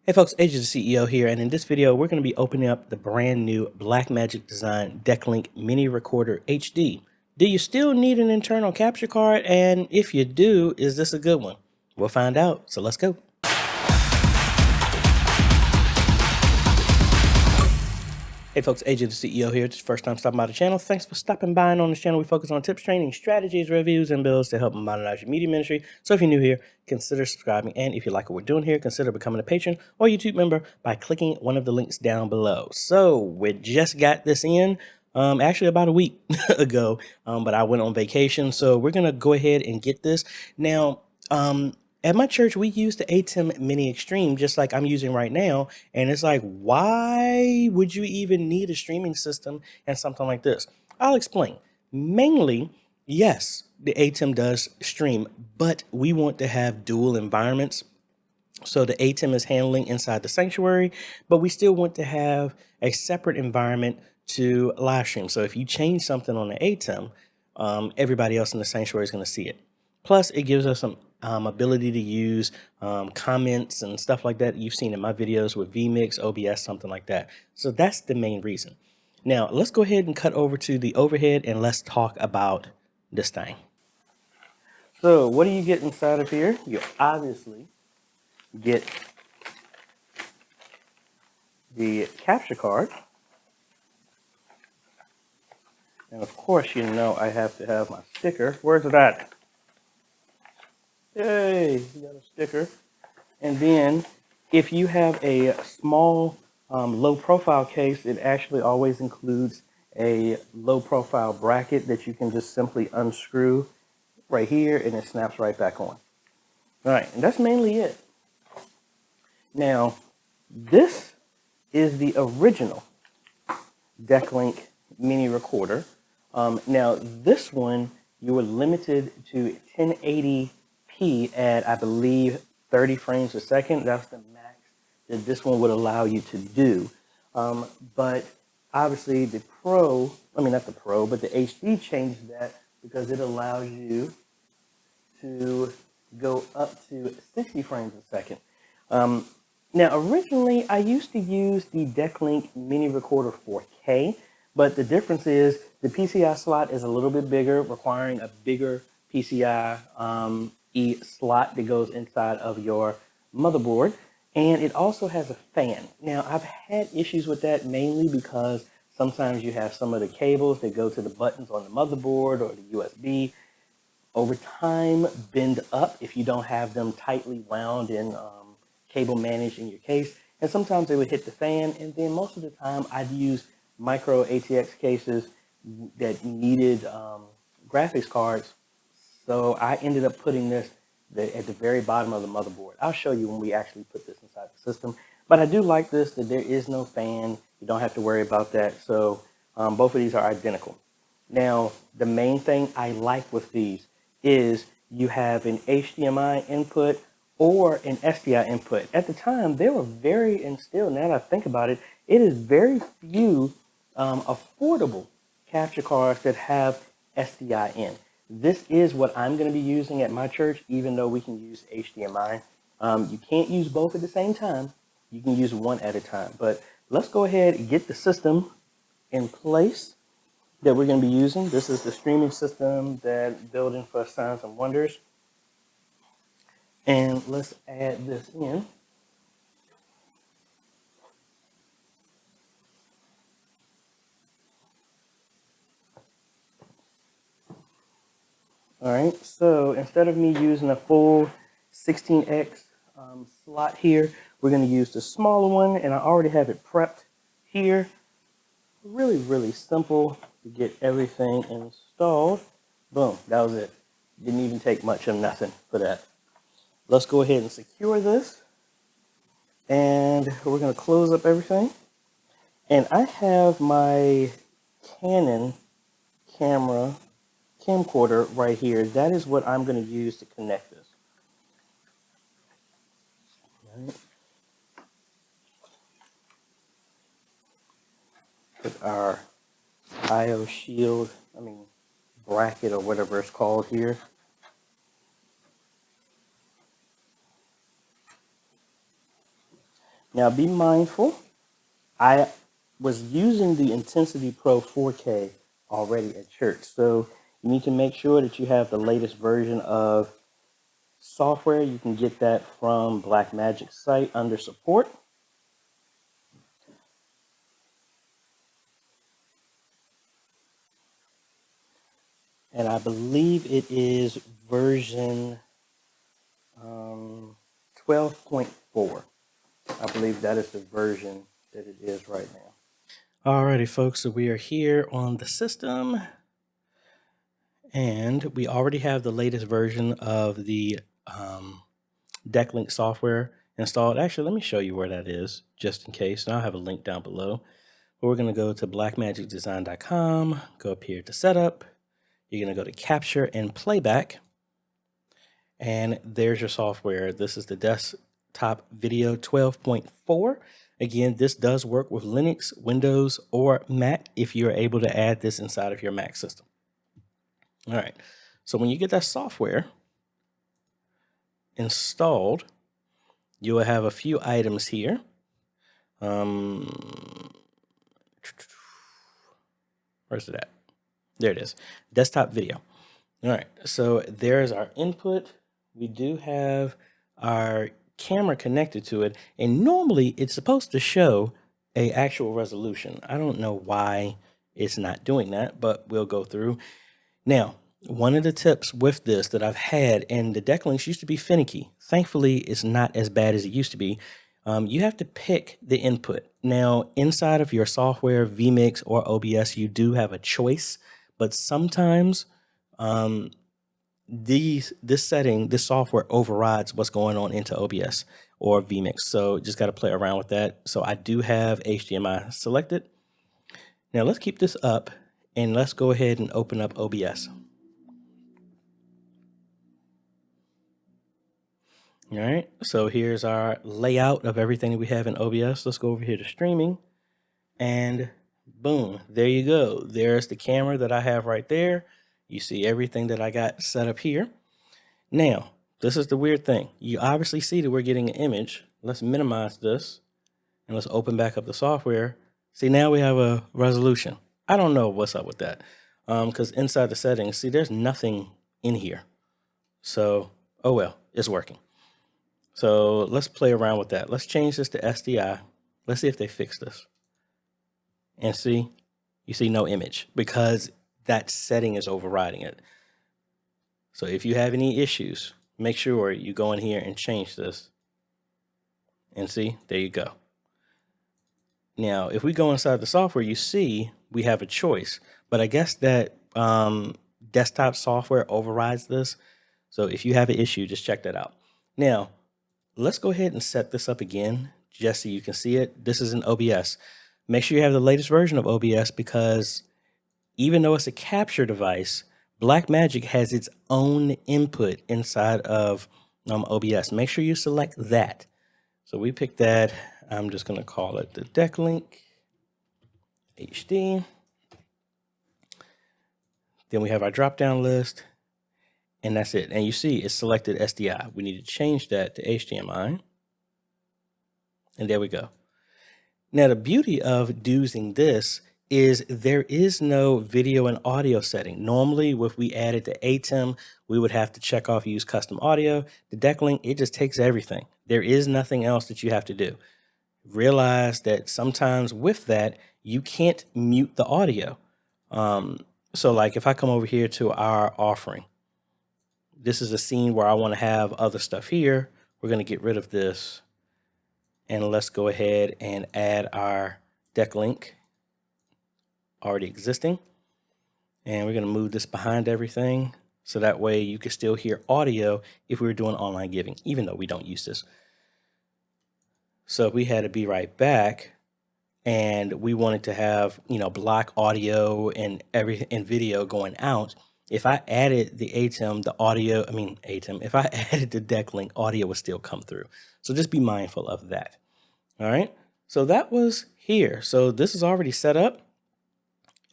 Hey folks, AJ the CEO here, and in this video we're going to be opening up the brand new BlackMagic Design Decklink Mini Recorder HD. Do you still need an internal capture card? And if you do, is this a good one? We'll find out, so let's go. Hey folks, AJ the CEO here. It's your first time stopping by the channel. Thanks for stopping by. And on this channel, we focus on tips, training, strategies, reviews, and builds to help modernize your media ministry. So if you're new here, consider subscribing. And if you like what we're doing here, consider becoming a patron or YouTube member by clicking one of the links down below. So we just got this in. Actually about a week ago, but I went on vacation. So we're going to go ahead and get this. Now, at my church, we use the AJaytheCEO Mini Extreme, just like I'm using right now. And it's like, why would you even need a streaming system and something like this? I'll explain. Mainly, yes, the AJaytheCEO does stream, but we want to have dual environments. So the AJaytheCEO is handling inside the sanctuary, but we still want to have a separate environment to live stream. So if you change something on the AJaytheCEO, everybody else in the sanctuary is going to see it. Plus, it gives us some ability to use comments and stuff like that you've seen in my videos with VMix, OBS, something like that. So that's the main reason. Now, let's go ahead and cut over to the overhead and let's talk about this thing. So what do you get inside of here? You obviously get the capture card. And of course, you know I have to have my sticker. Where's it at? Yay, you got a sticker. And then if you have a small low profile case, it actually always includes a low profile bracket that you can just simply unscrew right here and it snaps right back on. All right, and that's mainly it. Now, this is the original Decklink Mini Recorder. Now, this one, you were limited to 1080p at, I believe, 30 frames a second. That's the max that this one would allow you to do. But obviously the the HD changed that because it allows you to go up to 60 frames a second. Now, originally, I used to use the Decklink Mini Recorder 4K, but the difference is the PCI slot is a little bit bigger, requiring a bigger PCI slot that goes inside of your motherboard, and it also has a fan. Now, I've had issues with that mainly because sometimes you have some of the cables that go to the buttons on the motherboard or the USB over time bend up if you don't have them tightly wound and cable managed in your case, and sometimes they would hit the fan. And then most of the time I'd use micro ATX cases that needed graphics cards, so I ended up putting this at the very bottom of the motherboard. I'll show you when we actually put this inside the system, but I do like this, that there is no fan. You don't have to worry about that. So both of these are identical. Now, the main thing I like with these is you have an HDMI input or an SDI input. At the time, they were very, and still now that I think about it, it is very few affordable capture cards that have SDI in. This is what I'm going to be using at my church, even though we can use HDMI. You can't use both at the same time. You can use one at a time. But let's go ahead and get the system in place that we're going to be using. This is the streaming system that building for Signs and Wonders. And let's add this in. All right, so instead of me using a full 16x slot here, we're going to use the smaller one, and I already have it prepped here. Really, really simple to get everything installed. Boom, that was it. Didn't even take much of nothing for that. Let's go ahead and secure this, and we're going to close up everything. And I have my Canon camcorder right here. That is what I'm going to use to connect this. All right. Put our IO shield, bracket or whatever it's called here. Now be mindful, I was using the Intensity Pro 4K already at church, so you need to make sure that you have the latest version of software. You can get that from BlackMagic's site under support. And I believe it is version 12.4. I believe that is the version that it is right now. Alrighty, folks, so we are here on the system, and we already have the latest version of the Decklink software installed. Actually, let me show you where that is, just in case, and I'll have a link down below. But we're going to go to blackmagicdesign.com, go up here to Setup. You're going to go to Capture and Playback, and there's your software. This is the desktop video 12.4. Again, this does work with Linux, Windows, or Mac if you're able to add this inside of your Mac system. All right, so when you get that software installed, you will have a few items here. Where's it at? There it is, desktop video. All right, so there's our input. We do have our camera connected to it, and normally it's supposed to show a actual resolution. I don't know why it's not doing that, but we'll go through. Now, one of the tips with this that I've had, and the Decklinks used to be finicky. Thankfully, it's not as bad as it used to be. You have to pick the input. Now, inside of your software, VMix or OBS, you do have a choice, but sometimes this software overrides what's going on into OBS or VMix. So just got to play around with that. So I do have HDMI selected. Now let's keep this up and let's go ahead and open up OBS. All right, so here's our layout of everything that we have in OBS. Let's go over here to streaming, and boom, there you go. There's the camera that I have right there. You see everything that I got set up here. Now, this is the weird thing. You obviously see that we're getting an image. Let's minimize this, and let's open back up the software. See, now we have a resolution. I don't know what's up with that, because inside the settings, see, there's nothing in here. So, oh well, it's working. So let's play around with that. Let's change this to SDI. Let's see if they fix this. And see, you see no image because that setting is overriding it. So if you have any issues, make sure you go in here and change this. And see, there you go. Now, if we go inside the software, you see we have a choice. But I guess that desktop software overrides this. So if you have an issue, just check that out. Now, let's go ahead and set this up again, just so you can see it. This is in OBS. Make sure you have the latest version of OBS, because even though it's a capture device, BlackMagic has its own input inside of OBS. Make sure you select that. So we picked that. I'm just going to call it the Decklink HD. Then we have our drop-down list. And that's it. And you see it's selected SDI. We need to change that to HDMI. And there we go. Now, the beauty of using this is there is no video and audio setting. Normally, if we added to ATEM, we would have to check off use custom audio. The Decklink, it just takes everything. There is nothing else that you have to do. Realize that sometimes with that, you can't mute the audio. So like if I come over here to our offering, this is a scene where I want to have other stuff here. We're going to get rid of this. And let's go ahead and add our Decklink already existing. And we're going to move this behind everything. So that way you can still hear audio if we were doing online giving, even though we don't use this. So if we had to be right back and we wanted to have, block audio and video going out, if I added the ATEM, if I added the Decklink, audio would still come through. So just be mindful of that. All right. So that was here. So this is already set up.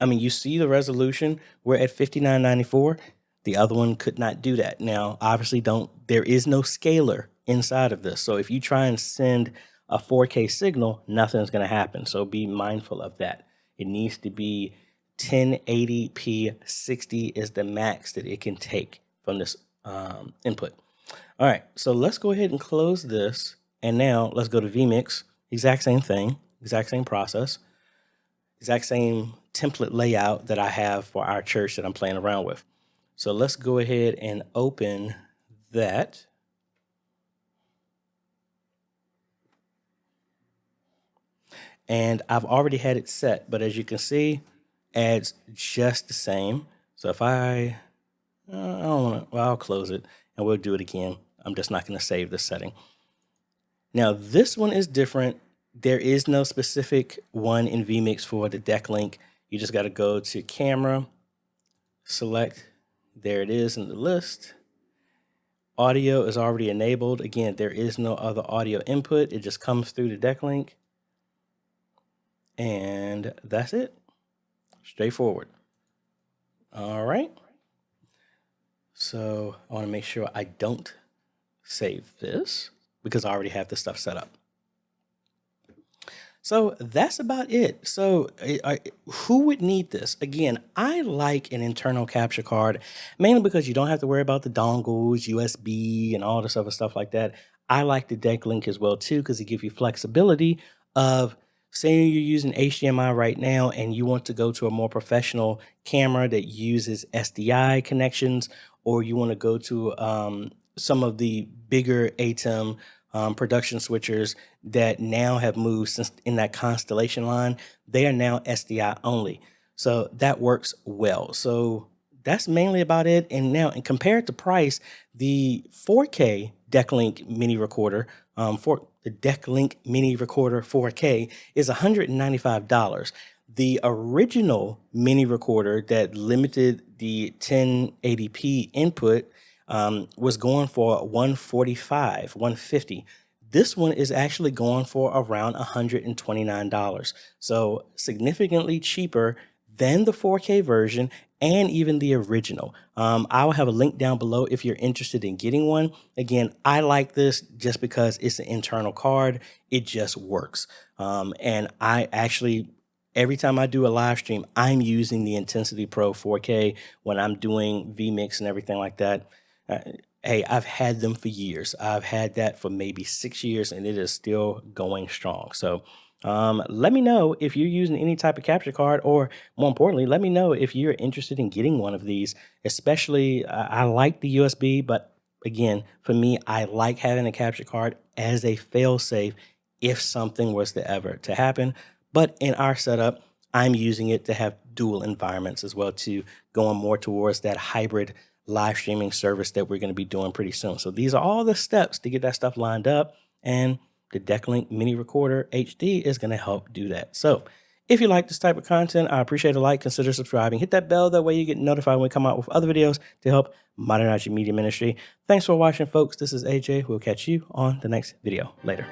You see the resolution. We're at 5994. The other one could not do that. Now, obviously there is no scaler inside of this. So if you try and send a 4K signal, nothing's going to happen. So be mindful of that. It needs to be 1080p 60 is the max that it can take from this input. All right, so let's go ahead and close this. And now let's go to VMix. Exact same thing, exact same process, exact same template layout that I have for our church that I'm playing around with. So let's go ahead and open that. And I've already had it set, but as you can see, adds just the same. So if I don't want to, well, I'll close it and we'll do it again. I'm just not going to save this setting. Now this one is different. There is no specific one in VMix for the Decklink. You just got to go to camera, select, there it is in the list. Audio is already enabled. Again, there is no other audio input. It just comes through the Decklink. And that's it. Straightforward. All right. So I want to make sure I don't save this because I already have this stuff set up. So that's about it. So who would need this? Again, I like an internal capture card, mainly because you don't have to worry about the dongles, USB, and all this other stuff like that. I like the Decklink as well, too, because it gives you flexibility of, say you're using HDMI right now and you want to go to a more professional camera that uses SDI connections, or you want to go to some of the bigger ATEM production switchers that now have moved since in that Constellation line. They are now SDI only. So that works well. So that's mainly about it. And now, and compared to price, the 4K Decklink Mini Recorder, for the Decklink Mini Recorder 4K is $195. The original Mini Recorder that limited the 1080p input was going for $145, $150. This one is actually going for around $129. So significantly cheaper than the 4K version and even the original. I'll have a link down below if you're interested in getting one. Again, I like this just because it's an internal card. It just works. And I actually, every time I do a live stream, I'm using the Intensity Pro 4K when I'm doing VMix and everything like that. Hey, I've had them for years. I've had that for maybe 6 years and it is still going strong. So let me know if you're using any type of capture card, or more importantly, let me know if you're interested in getting one of these. Especially, I like the USB, but again, for me, I like having a capture card as a fail-safe if something was to ever to happen. But in our setup, I'm using it to have dual environments as well, to going more towards that hybrid live streaming service that we're going to be doing pretty soon. So these are all the steps to get that stuff lined up, and the Decklink Mini Recorder HD is going to help do that. So if you like this type of content, I appreciate a like, consider subscribing, hit that bell, that way you get notified when we come out with other videos to help modernize your media ministry. Thanks for watching, folks. This is AJ. We'll catch you on the next video. Later.